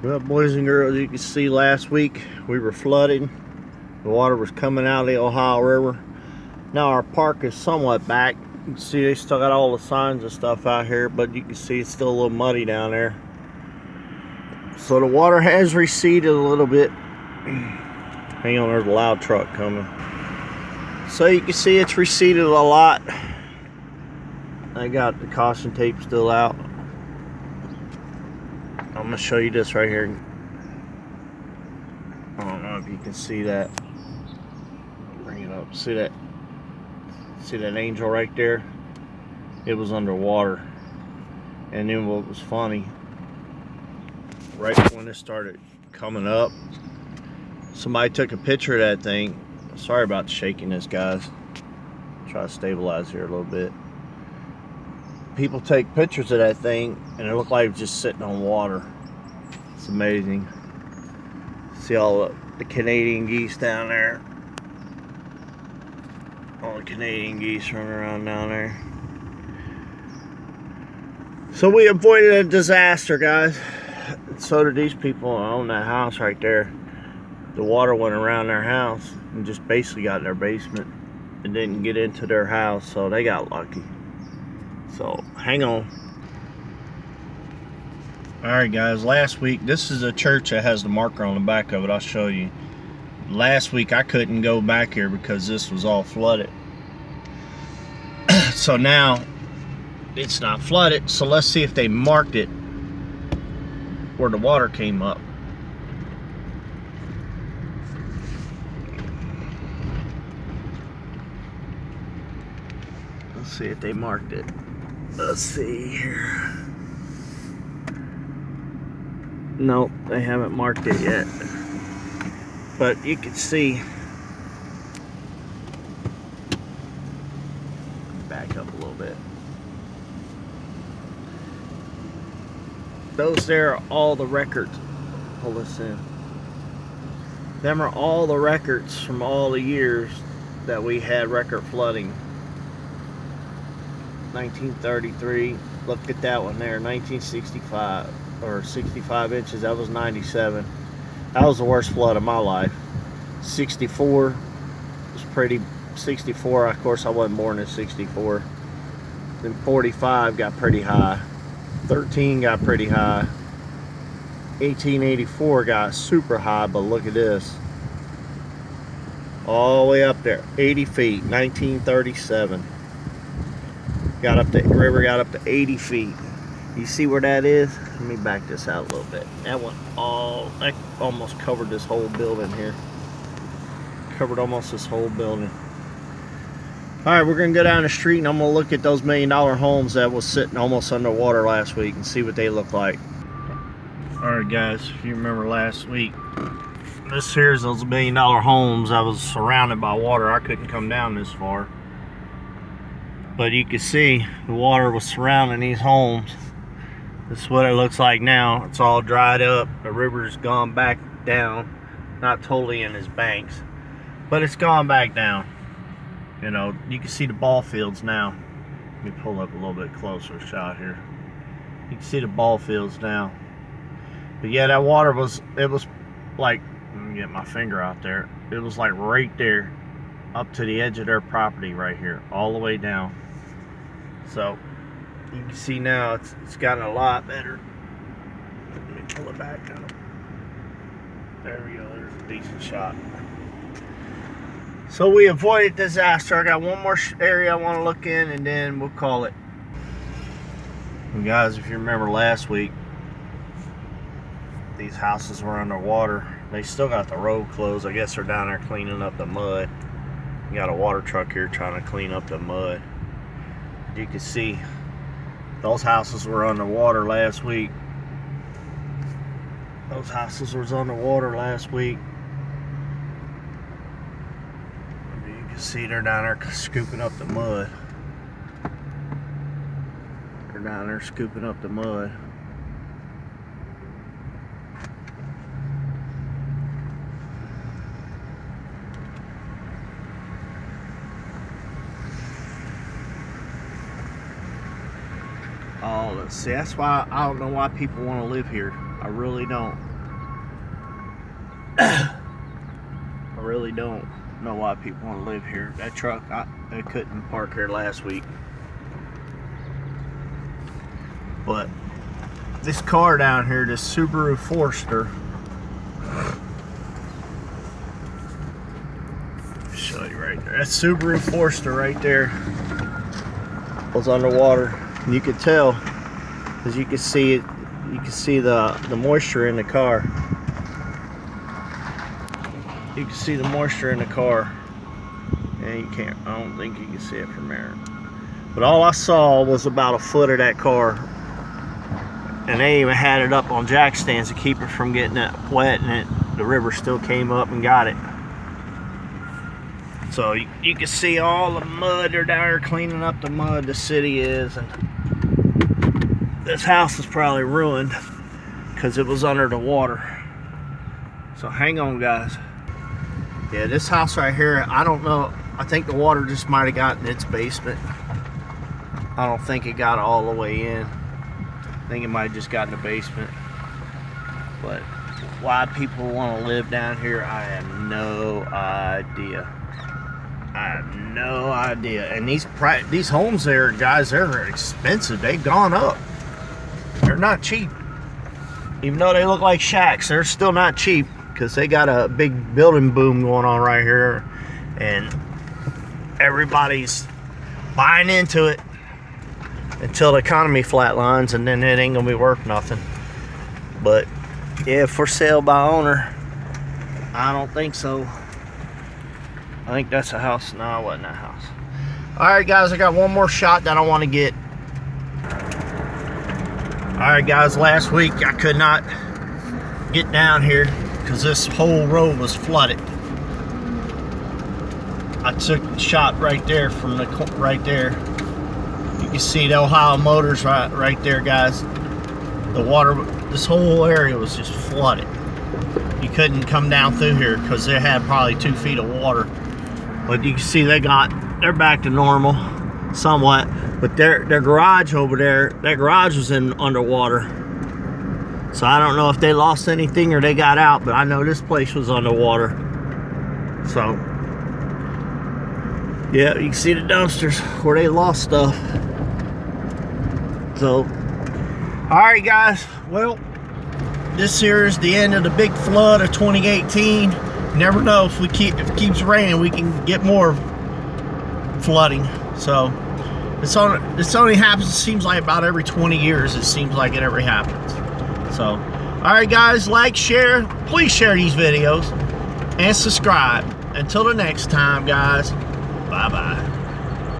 Well, boys and girls, you can see last week we were flooded. The water was coming out of the Ohio River. Now our park is somewhat back. You can see they still got all the signs and stuff out here, but you can see it's still a little muddy down there. So the water has receded a little bit. Hang on, there's a loud truck coming. So you can see it's receded a lot. I got the caution tape still out. I'm going to show you this right here. I don't know if you can see that. Bring it up. See that? See that angel right there? It was underwater. And then what was funny, right when it started coming up, somebody took a picture of that thing. Sorry about the shakiness, guys. Try to stabilize here a little bit. People take pictures of that thing and it looked like it was just sitting on water. It's amazing. See all the Canadian geese down there. All the Canadian geese running around down there. So we avoided a disaster, guys. So did these people who own that house right there. The water went around their house and just basically got in their basement and didn't get into their house, so they got lucky. So hang on. Alright guys, last week, this is a church that has the marker on the back of it. I'll show you. Last week I couldn't go back here because this was all flooded. So now it's not flooded, so let's see if they marked it where the water came up. Let's see if they marked it. Let's see here. Nope, they haven't marked it yet. But you can see. Back up a little bit. Those there are all the records. Pull this in. Them are all the records from all the years that we had record flooding. 1933, look at that one there. 1965, or 65 inches, that was 97. That was the worst flood of my life. 64 was pretty. 64, of course I wasn't born in 64. Then 45 got pretty high. 13 got pretty high. 1884 got super high, but look at this. All the way up there, 80 feet, 1937. Got up, the river got up to 80 feet. You see where that is? Let me back this out a little bit. That almost covered this whole building here. Covered almost this whole building. Alright, we're going to go down the street and I'm going to look at those $1 million homes that was sitting almost underwater last week and see what they look like. Alright guys, if you remember last week, this here's those $1 million homes. I was surrounded by water. I couldn't come down this far. But you can see the water was surrounding these homes. This is what it looks like now. It's all dried up. The river's gone back down. Not totally in its banks, but it's gone back down. You know, you can see the ball fields now. Let me pull up a little bit closer shot here. You can see the ball fields now. But yeah, that water was, it was like, let me get my finger out there. It was like right there, up to the edge of their property right here, all the way down. So you can see now it's gotten a lot better. Let me pull it back down. There we go, there's a decent shot. So we avoided disaster. I got one more area I want to look in and then we'll call it. And guys, if you remember last week, these houses were underwater. They still got the road closed. I guess they're down there cleaning up the mud. You got a water truck here trying to clean up the mud. You can see those houses were underwater last week. Those houses was underwater last week. You can see they're down there scooping up the mud. They're down there scooping up the mud. Oh, let's see. That's why I don't know why people want to live here. I really don't. I really don't know why people want to live here. That truck, I couldn't park here last week. But this car down here, this Subaru Forester, show you right there. That Subaru Forester right there was underwater. And you could tell, because you can see it. You can see the moisture in the car. You can see the moisture in the car. And you can't. I don't think you can see it from there. But all I saw was about a foot of that car. And they even had it up on jack stands to keep it from getting it wet, and the river still came up and got it. So you can see all the mud. They're down there cleaning up the mud. The city is, and this house is probably ruined because it was under the water. So hang on, guys. Yeah, this house right here, I don't know. I think the water just might have gotten its basement. I don't think it got all the way in. I think it might have just got in the basement. But why people want to live down here, I have no idea. I have no idea. And these homes there, guys, they're expensive. They've gone up. They're not cheap. Even though they look like shacks, they're still not cheap, because they got a big building boom going on right here, and everybody's buying into it until the economy flatlines, and then it ain't gonna be worth nothing. But yeah, for sale by owner, I don't think so. I think that's a house. No, it wasn't a house. All right, guys, I got one more shot that I want to get. All right, guys, last week I could not get down here because this whole road was flooded. I took the shot right there from the right there. You can see the Ohio Motors right there, guys. The water, this whole area was just flooded. You couldn't come down through here because they had probably 2 feet of water. But you can see they're back to normal, somewhat. But their garage over there, that garage was in underwater. So I don't know if they lost anything or they got out, but I know this place was underwater. So yeah, you can see the dumpsters where they lost stuff. So, all right, guys. Well, this here is the end of the big flood of 2018. Never know, if it keeps raining, we can get more flooding. So this only happens, it seems like about every 20 years. It seems like it ever happens. So, all right, guys, like, share, please share these videos and subscribe. Until the next time, guys. Bye-bye.